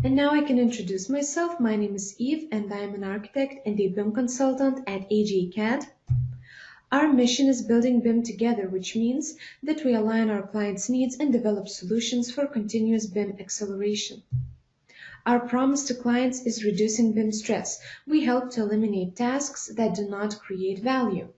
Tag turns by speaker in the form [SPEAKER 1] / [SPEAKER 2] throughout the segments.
[SPEAKER 1] And now I can introduce myself. My name is Eve and I am an architect and a BIM consultant at AGACAD. Our mission is building BIM together, which means that we align our clients' needs and develop solutions for continuous BIM acceleration. Our promise to clients is reducing BIM stress. We help to eliminate tasks that do not create value.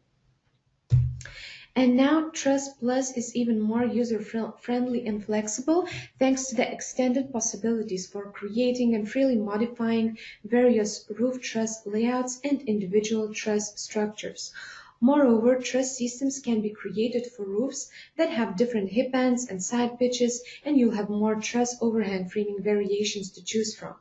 [SPEAKER 1] And now Truss Plus is even more user-friendly and flexible thanks to the extended possibilities for creating and freely modifying various roof truss layouts and individual truss structures. Moreover, truss systems can be created for roofs that have different hip ends and side pitches, and you'll have more truss overhang framing variations to choose from.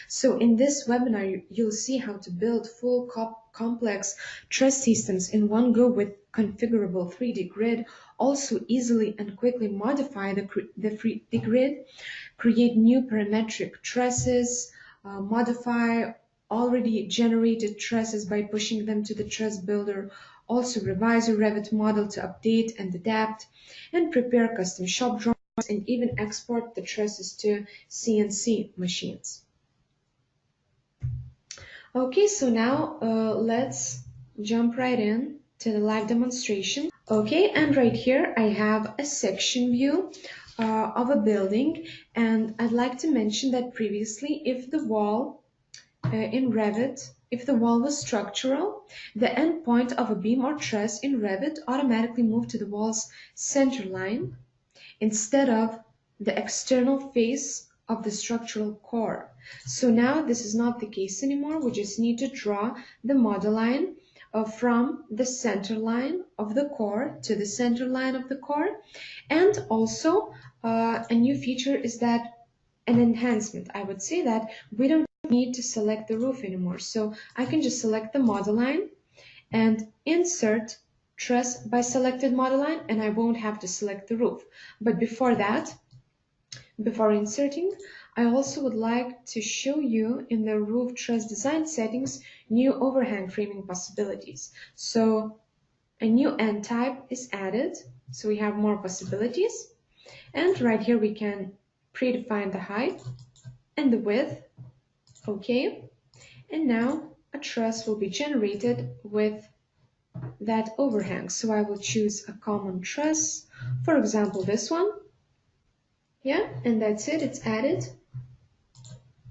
[SPEAKER 1] So in this webinar, you'll see how to build full complex truss systems in one go with configurable 3D grid, also easily and quickly modify the 3D grid, create new parametric trusses, modify already generated trusses by pushing them to the truss builder, also revise your Revit model to update and adapt, and prepare custom shop drawings and even export the trusses to CNC machines. Okay, so now let's jump right in to the live demonstration. Okay, and right here I have a section view of a building, and I'd like to mention that previously if the wall in Revit, if the wall was structural, the endpoint of a beam or truss in Revit automatically moved to the wall's center line instead of the external face of the structural core. So now this is not the case anymore. We just need to draw the model line from the center line of the core to the center line of the core. And also a new feature is that an enhancement. I would say that we don't need to select the roof anymore. So I can just select the model line and insert truss by selected model line, and I won't have to select the roof. But before that, before inserting, I also would like to show you in the roof truss design settings new overhang framing possibilities. So a new end type is added, so we have more possibilities. And right here we can predefine the height and the width. Okay, and now a truss will be generated with that overhang. So I will choose a common truss, for example this one. Yeah, and that's it, it's added.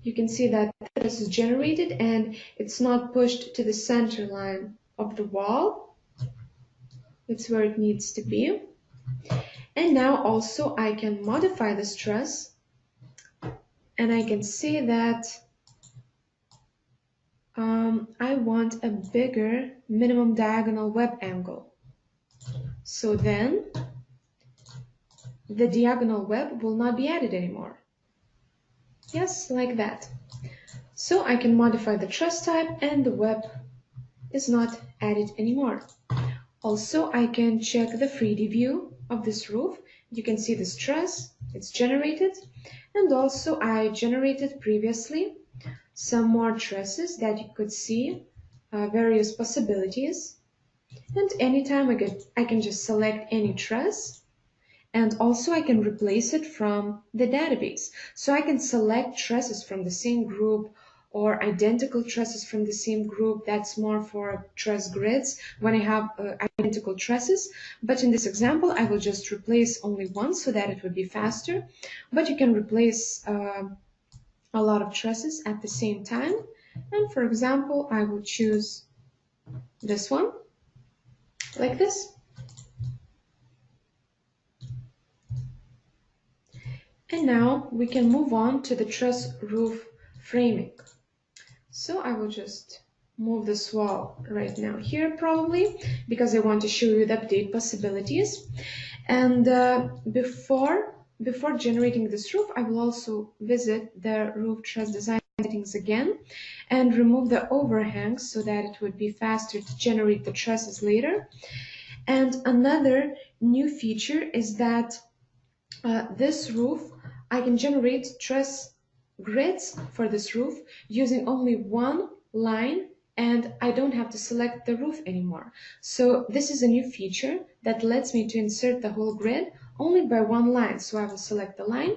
[SPEAKER 1] You can see that this is generated and it's not pushed to the center line of the wall. It's where it needs to be. And now also I can modify this truss, and I can say that I want a bigger minimum diagonal web angle. So then the diagonal web will not be added anymore. Yes, like that. So I can modify the truss type and the web is not added anymore. Also, I can check the 3D view of this roof. You can see this truss, it's generated. And also I generated previously some more trusses that you could see various possibilities. And anytime I can just select any truss, and also I can replace it from the database. So I can select trusses from the same group or identical trusses from the same group. That's more for truss grids when I have identical trusses. But in this example, I will just replace only one so that it would be faster. But you can replace a lot of trusses at the same time. And for example, I will choose this one, like this. And now we can move on to the truss roof framing. So I will just move this wall right now here probably, because I want to show you the update possibilities. And before generating this roof, I will also visit the roof truss design settings again and remove the overhangs so that it would be faster to generate the trusses later. And another new feature is that this roof, I can generate truss grids for this roof using only one line, and I don't have to select the roof anymore. So this is a new feature that lets me to insert the whole grid only by one line. So I will select the line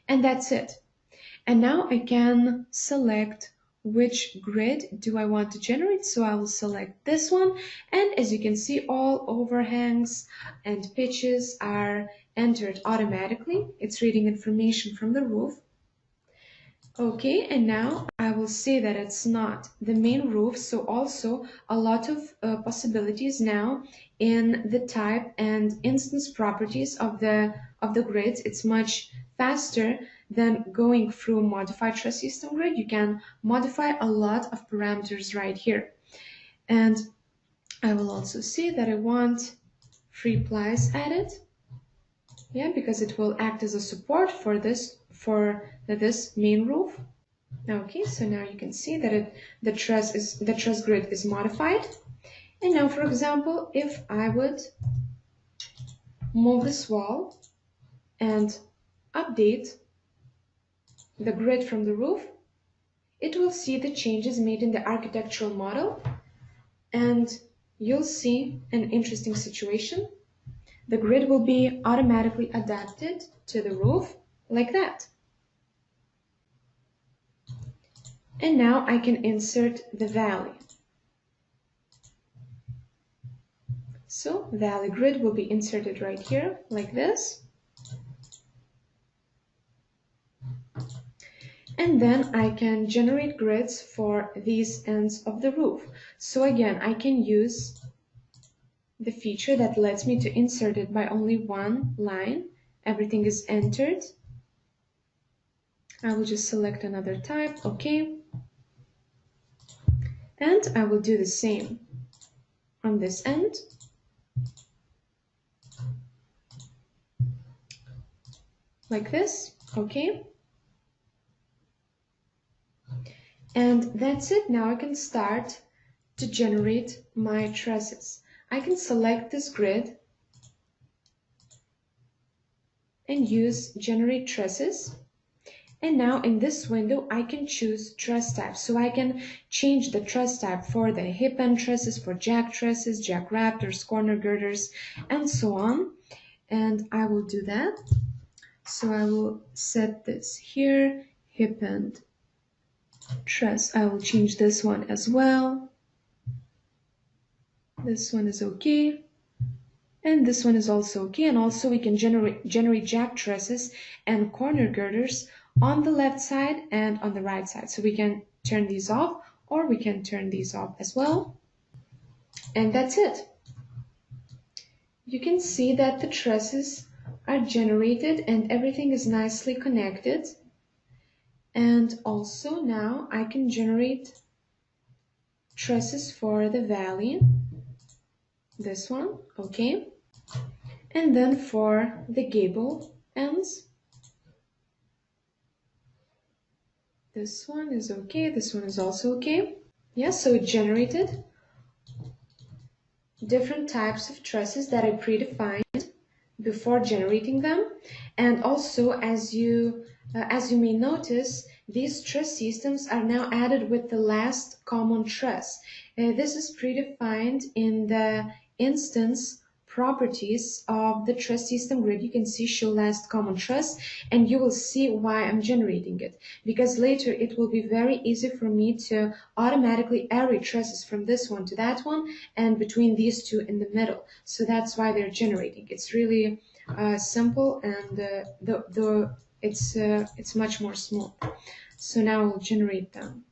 [SPEAKER 1] and that's it. And now I can select which grid do I want to generate. So I will select this one. And as you can see, all overhangs and pitches are entered automatically. It's reading information from the roof. Okay, and now I will say that it's not the main roof, so also a lot of possibilities now in the type and instance properties of the grids. It's much faster than going through modified truss system grid. You can modify a lot of parameters right here. And I will also see that I want 3 plies added. Yeah, because it will act as a support for this main roof. Okay, so now you can see that the truss grid is modified. And now, for example, if I would move this wall and update the grid from the roof, it will see the changes made in the architectural model, and you'll see an interesting situation. The grid will be automatically adapted to the roof like that. And now I can insert the valley. So valley grid will be inserted right here like this. And then I can generate grids for these ends of the roof. So again, I can use the feature that lets me to insert it by only one line. Everything is entered. I will just select another type, okay. And I will do the same on this end. Like this, okay. And that's it. Now I can start to generate my trusses. I can select this grid and use generate trusses. And now in this window, I can choose truss type. So I can change the truss type for the hip end trusses, for jack trusses, jack rafters, corner girders, and so on. And I will do that. So I will set this here, hip end truss. I will change this one as well. This one is okay. And this one is also okay. And also we can generate jack trusses and corner girders on the left side and on the right side. So we can turn these off, or we can turn these off as well. And that's it. You can see that the trusses are generated and everything is nicely connected. And also now I can generate trusses for the valley. This one, okay. And then for the gable ends, this one is okay, this one is also okay. Yeah, so it generated different types of trusses that I predefined before generating them. And also, as you may notice, these truss systems are now added with the last common truss. This is predefined in the instance properties of the truss system grid. You can see show last common truss, and you will see why I'm generating it, because later it will be very easy for me to automatically array trusses from this one to that one and between these two in the middle. So that's why they're generating. It's really simple, and it's much more smooth. So now we'll generate them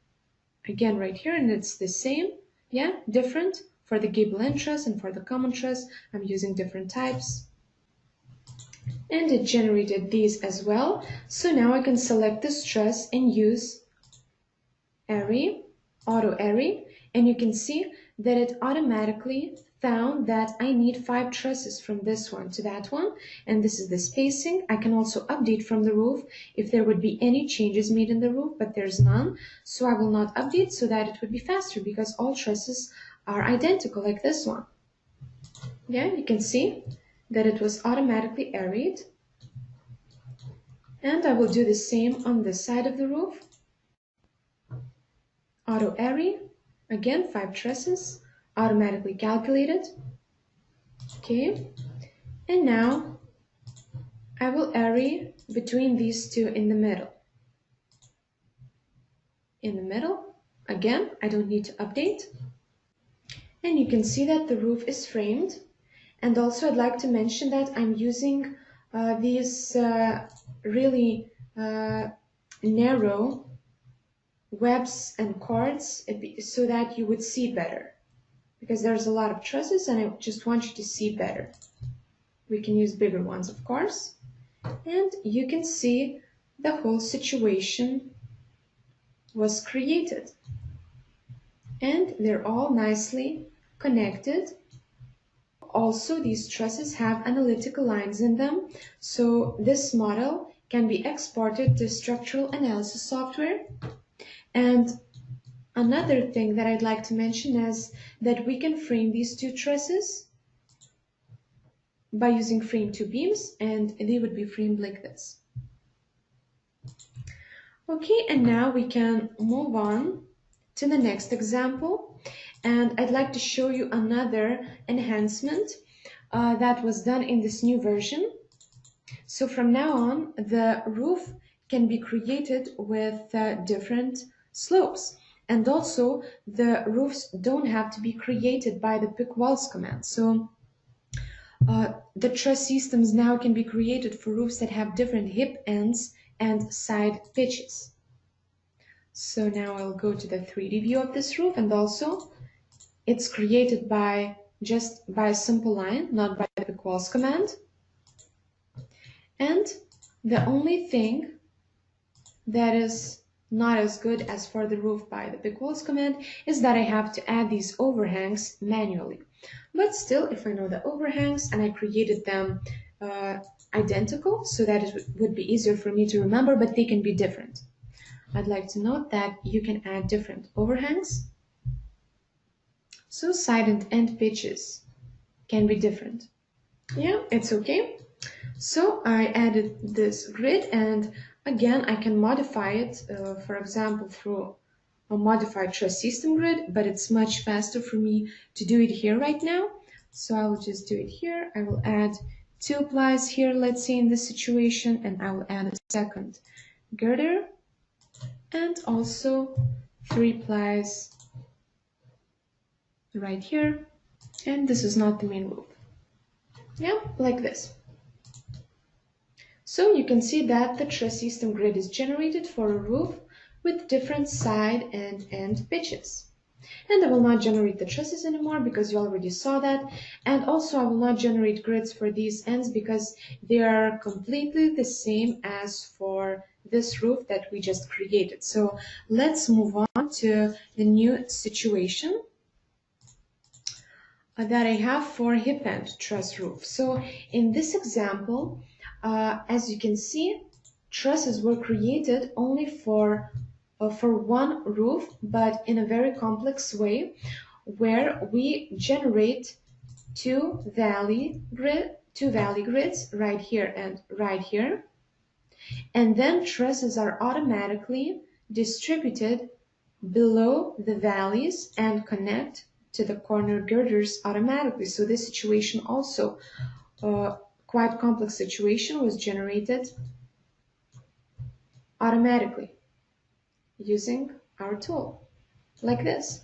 [SPEAKER 1] again right here, and it's the same, yeah, different. For the gable end truss and for the common truss, I'm using different types. And it generated these as well. So now I can select this truss and use array, auto array, and you can see that it automatically found that I need 5 trusses from this one to that one, and this is the spacing. I can also update from the roof if there would be any changes made in the roof, but there's none, so I will not update so that it would be faster, because all trusses are identical like this one. Yeah, you can see that it was automatically arrayed. And I will do the same on this side of the roof. Auto array, again 5 trusses, automatically calculated. Okay, and now I will array between these two in the middle. in the middle. Again, I don't need to update. And you can see that the roof is framed. And also I'd like to mention that I'm using these really narrow webs and cords so that you would see better. Because there's a lot of trusses and I just want you to see better. We can use bigger ones, of course. And you can see the whole situation was created. And they're all nicely connected. Also, these trusses have analytical lines in them, so this model can be exported to structural analysis software. And another thing that I'd like to mention is that we can frame these two trusses by using frame two beams, and they would be framed like this. Okay, and now we can move on to the next example. And I'd like to show you another enhancement that was done in this new version. So from now on, the roof can be created with different slopes. And also, the roofs don't have to be created by the pick walls command. So the truss systems now can be created for roofs that have different hip ends and side pitches. So now I'll go to the 3D view of this roof, and also it's created by a simple line, not by the pick walls command. And the only thing that is not as good as for the roof by the pick walls command is that I have to add these overhangs manually. But still, if I know the overhangs and I created them identical so that it would be easier for me to remember, but they can be different. I'd like to note that you can add different overhangs. So side and end pitches can be different. Yeah, it's okay. So I added this grid, and again, I can modify it, for example, through a modified truss system grid, but it's much faster for me to do it here right now. So I will just do it here. I will add 2 plies here, let's say in this situation, and I will add a second girder, and also 3 plies right here. And this is not the main roof. Yeah, like this. So you can see that the truss system grid is generated for a roof with different side and end pitches. And I will not generate the trusses anymore because you already saw that. And also I will not generate grids for these ends because they are completely the same as for this roof that we just created. So let's move on to the new situation that I have for hip end truss roof. So in this example, as you can see, trusses were created only for one roof, but in a very complex way, where we generate two valley grids right here and right here, and then trusses are automatically distributed below the valleys and connect to the corner girders automatically. So this situation also, quite complex situation, was generated automatically using our tool, like this.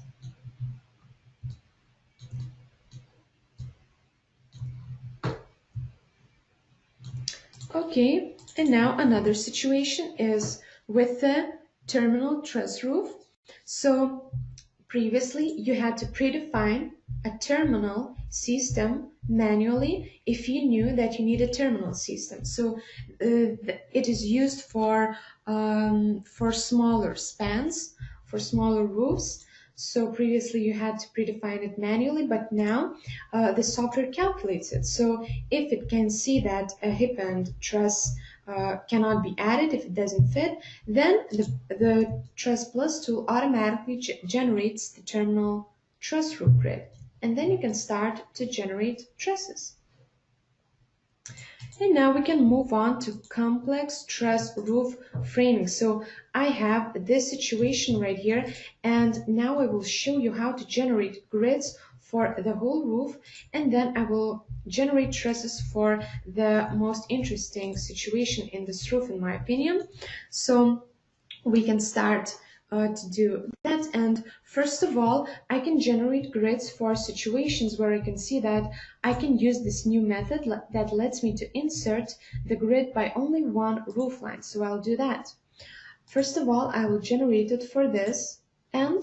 [SPEAKER 1] Okay, and now another situation is with the terminal truss roof. So previously you had to predefine a terminal system manually if you knew that you need a terminal system. So it is used for smaller spans, for smaller roofs. So previously you had to predefine it manually, but now the software calculates it. So if it can see that a hip and truss cannot be added if it doesn't fit, then the Truss Plus tool automatically generates the terminal truss roof grid. And then you can start to generate trusses. And now we can move on to complex truss roof framing. So I have this situation right here, and now I will show you how to generate grids for the whole roof, and then I will generate trusses for the most interesting situation in this roof, in my opinion. So we can start to do that. And first of all, I can generate grids for situations where I can see that I can use this new method that lets me to insert the grid by only one roof line. So I'll do that. First of all, I will generate it for this and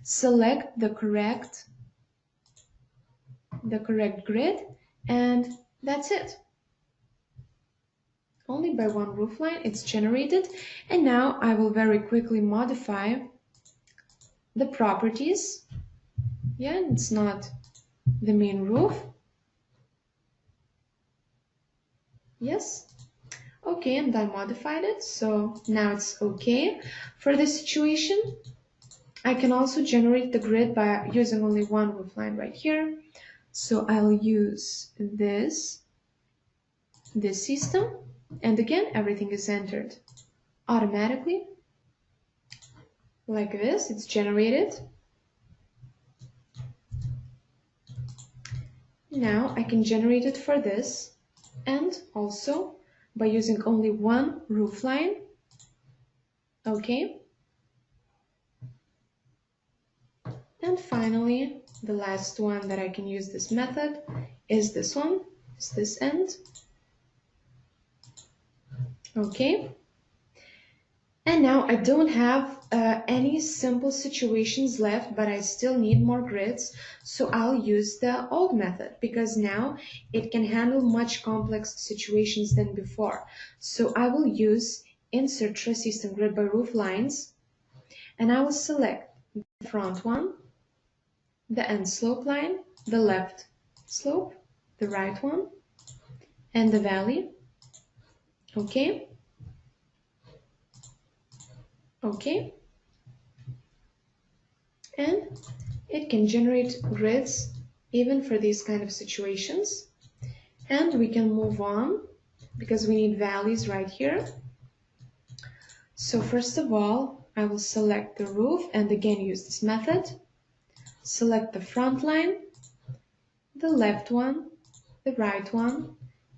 [SPEAKER 1] select the correct grid, and that's it. Only by one roof line it's generated. And now I will very quickly modify the properties. Yeah, it's not the main roof. Yes. Okay, and I modified it, so now it's okay. For this situation, I can also generate the grid by using only one roof line right here. So I'll use this system, and again, everything is entered automatically. Like this, it's generated. Now I can generate it for this, and also by using only one roof line. Okay. And finally, the last one that I can use this method is this one, is this end. Okay. And now I don't have any simple situations left, but I still need more grids. So I'll use the old method because now it can handle much complex situations than before. So I will use insert truss system grid by roof lines, and I will select the front one, the end slope line, the left slope, the right one, and the valley. Okay. Okay. And it can generate grids even for these kind of situations. And we can move on because we need valleys right here. So first of all, I will select the roof and again use this method. Select the front line, the left one, the right one,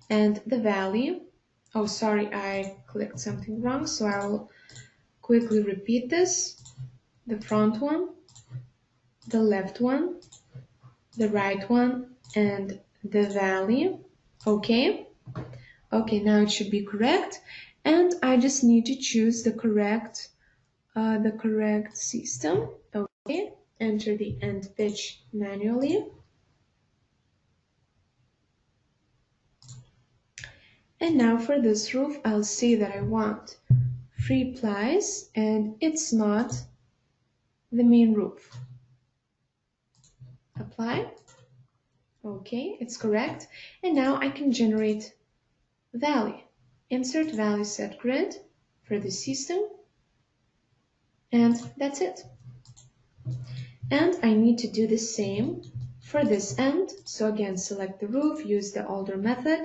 [SPEAKER 1] and the valley. Oh, sorry, I clicked something wrong, so I will quickly repeat this. The front one, the left one, the right one, and the valley. Okay. Okay, now it should be correct. And I just need to choose the correct system. Okay. Enter the end pitch manually. And now for this roof, I'll say that I want 3 plies and it's not the main roof. Apply. Okay, it's correct. And now I can generate valley. Insert valley set grid for the system. And that's it. And I need to do the same for this end. So again, select the roof, use the older method,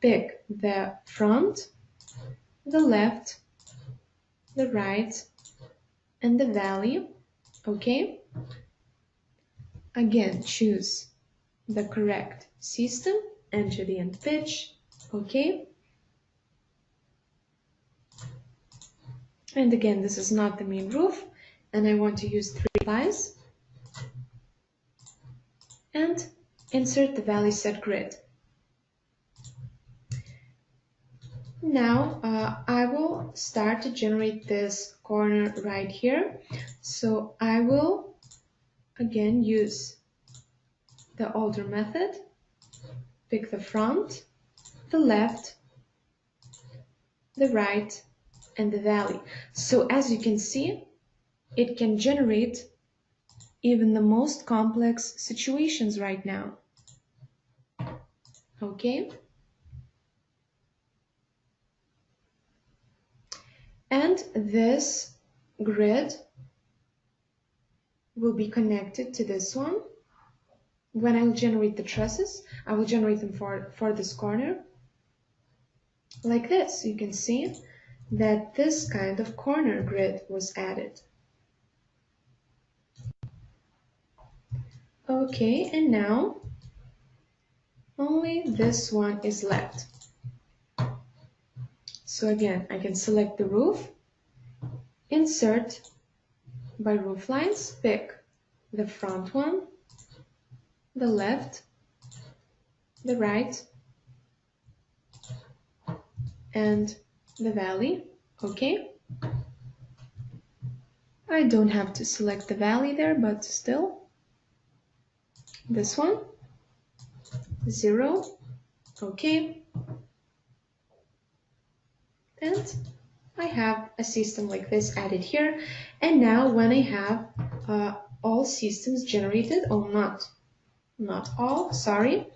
[SPEAKER 1] pick the front, the left, the right, and the valley. Okay. Again, choose the correct system, enter the end pitch. Okay. And again, this is not the main roof, and I want to use 3 plies. And insert the valley set grid. Now I will start to generate this corner right here. So I will again use the older method, pick the front, the left, the right, and the valley. So as you can see, it can generate even the most complex situations right now. Okay. And this grid will be connected to this one. When I will generate the trusses, I will generate them for this corner. Like this, you can see that this kind of corner grid was added. Okay, and now only this one is left. So again, I can select the roof, insert by roof lines, pick the front one, the left, the right, and the valley. Okay. I don't have to select the valley there, but still. This one, 0. Okay. And I have a system like this added here. And now when I have all systems generated, oh, not all, sorry.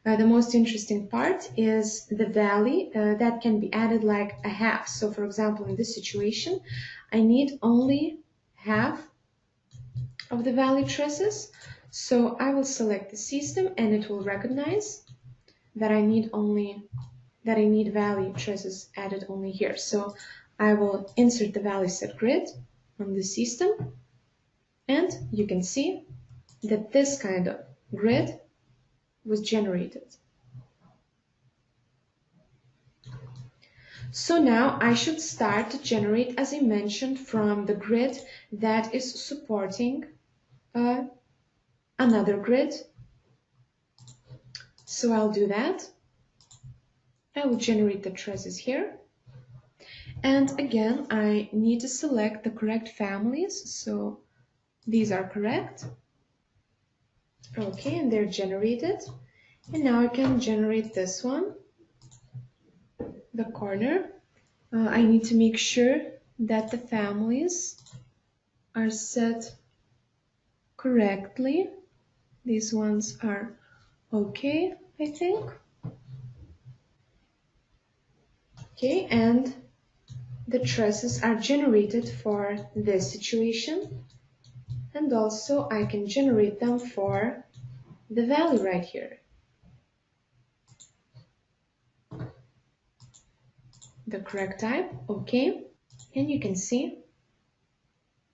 [SPEAKER 1] The most interesting part is the valley that can be added like a half. So for example, in this situation, I need only half of the valley trusses. So I will select the system and it will recognize that I need valley trusses added only here. So I will insert the valley set grid on the system, and you can see that this kind of grid was generated. So now I should start to generate, as I mentioned, from the grid that is supporting another grid. So I'll do that. I will generate the trusses here. And again, I need to select the correct families. So these are correct. Okay, and they're generated. And now I can generate this one, the corner. I need to make sure that the families are set correctly. These ones are okay, I think. Okay, and the trusses are generated for this situation. And also I can generate them for the valley right here. The correct type, okay. And you can see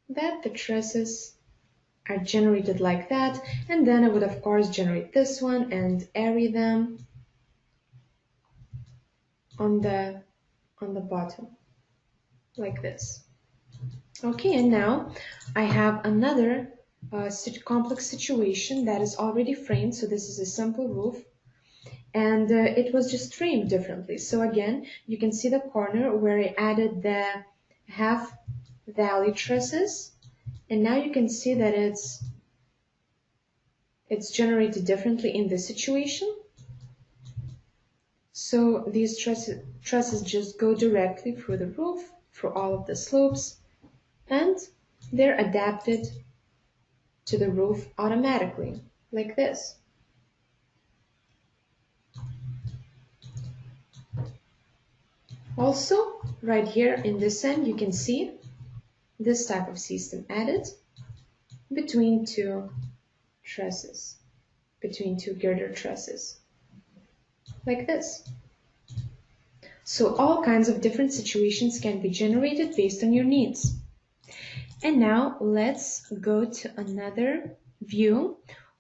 [SPEAKER 1] that the trusses are generated like that. And then I would of course generate this one and array them on the bottom like this. Okay, and now I have another complex situation that is already framed. So this is a simple roof, and it was just framed differently. So again, you can see the corner where I added the half valley trusses, and now you can see that it's generated differently in this situation. So these trusses just go directly through the roof, through all of the slopes, and they're adapted to the roof automatically, like this. Also, right here in this end, you can see this type of system added between two trusses, between two girder trusses, like this. So all kinds of different situations can be generated based on your needs. And now let's go to another view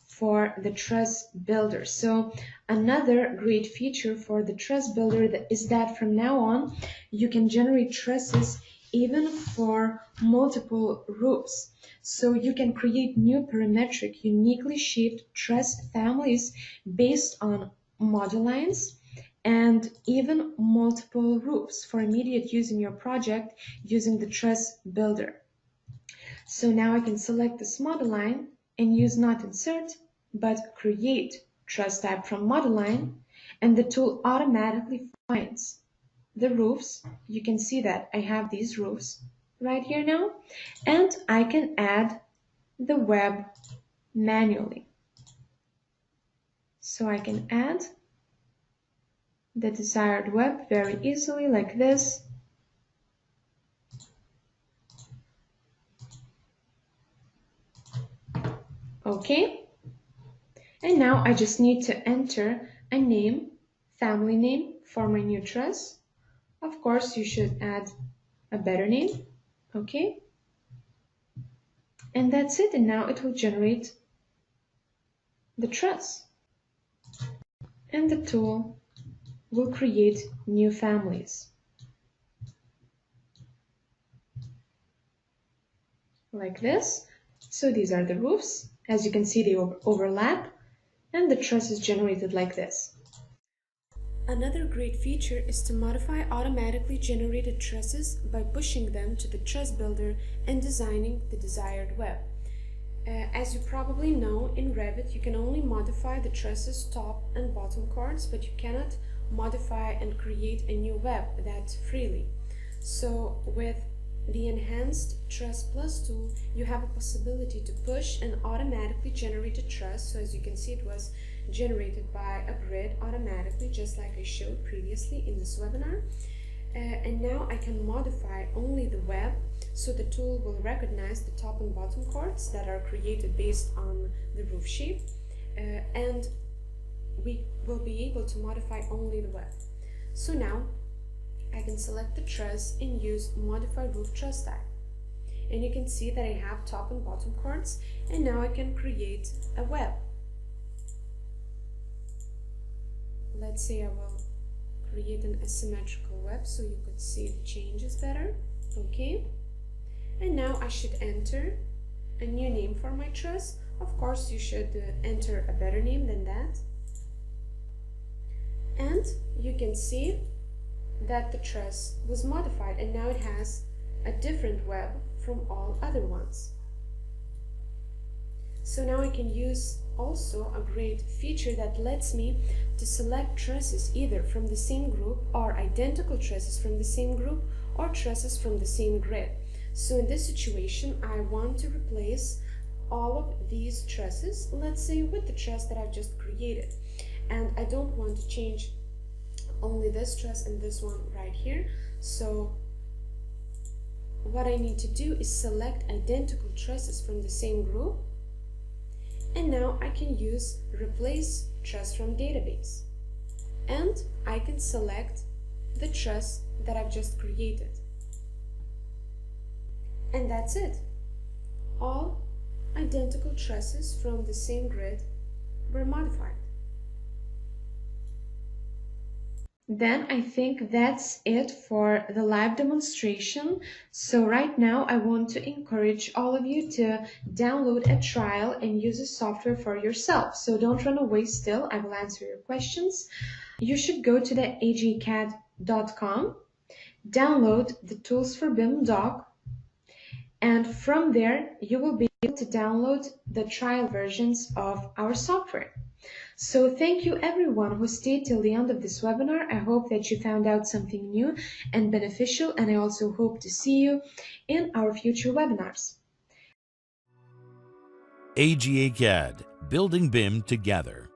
[SPEAKER 1] for the truss builder. So another great feature for the truss builder is that from now on, you can generate trusses even for multiple roofs. So you can create new parametric, uniquely shaped truss families based on model lines and even multiple roofs for immediate use in your project using the truss builder. So now I can select this model line and use not insert, but create truss type from model line, and the tool automatically finds the roofs. You can see that I have these roofs right here now, and I can add the web manually. So I can add the desired web very easily like this. Okay, and now I just need to enter a name, family name for my new truss. Of course, you should add a better name, okay? And that's it, and now it will generate the truss. And the tool will create new families. like this. So these are the roofs. As you can see, they overlap, and the truss is generated like this. Another great feature is to modify automatically generated trusses by pushing them to the truss builder and designing the desired web. As you probably know, in Revit you can only modify the trusses top and bottom chords, but you cannot modify and create a new web that freely. So with the Enhanced Truss Plus tool, you have a possibility to push an automatically generated truss. So as you can see, it was generated by a grid automatically, just like I showed previously in this webinar. And now I can modify only the web, so the tool will recognize the top and bottom chords that are created based on the roof shape, and we will be able to modify only the web. So now I can select the truss and use Modify Roof Truss type. And you can see that I have top and bottom chords, and now I can create a web. Let's say I will create an asymmetrical web so you could see the changes better. Okay. And now I should enter a new name for my truss. Of course, you should enter a better name than that. And you can see that the truss was modified, and now it has a different web from all other ones. So now I can use also a great feature that lets me to select trusses either from the same group, or identical trusses from the same group, or trusses from the same grid. So in this situation, I want to replace all of these trusses, let's say with the truss that I've just created. And I don't want to change only this truss and this one right here. So what I need to do is select identical trusses from the same group. And now I can use Replace Truss from Database. And I can select the truss that I've just created. And that's it. All identical trusses from the same grid were modified. Then I think that's it for the live demonstration. So right now I want to encourage all of you to download a trial and use the software for yourself. So don't run away still, I will answer your questions. You should go to the agacad.com, download the Tools for BIM doc, and from there you will be able to download the trial versions of our software. So thank you everyone who stayed till the end of this webinar. I hope that you found out something new and beneficial, and I also hope to see you in our future webinars.
[SPEAKER 2] AGACAD, building BIM together.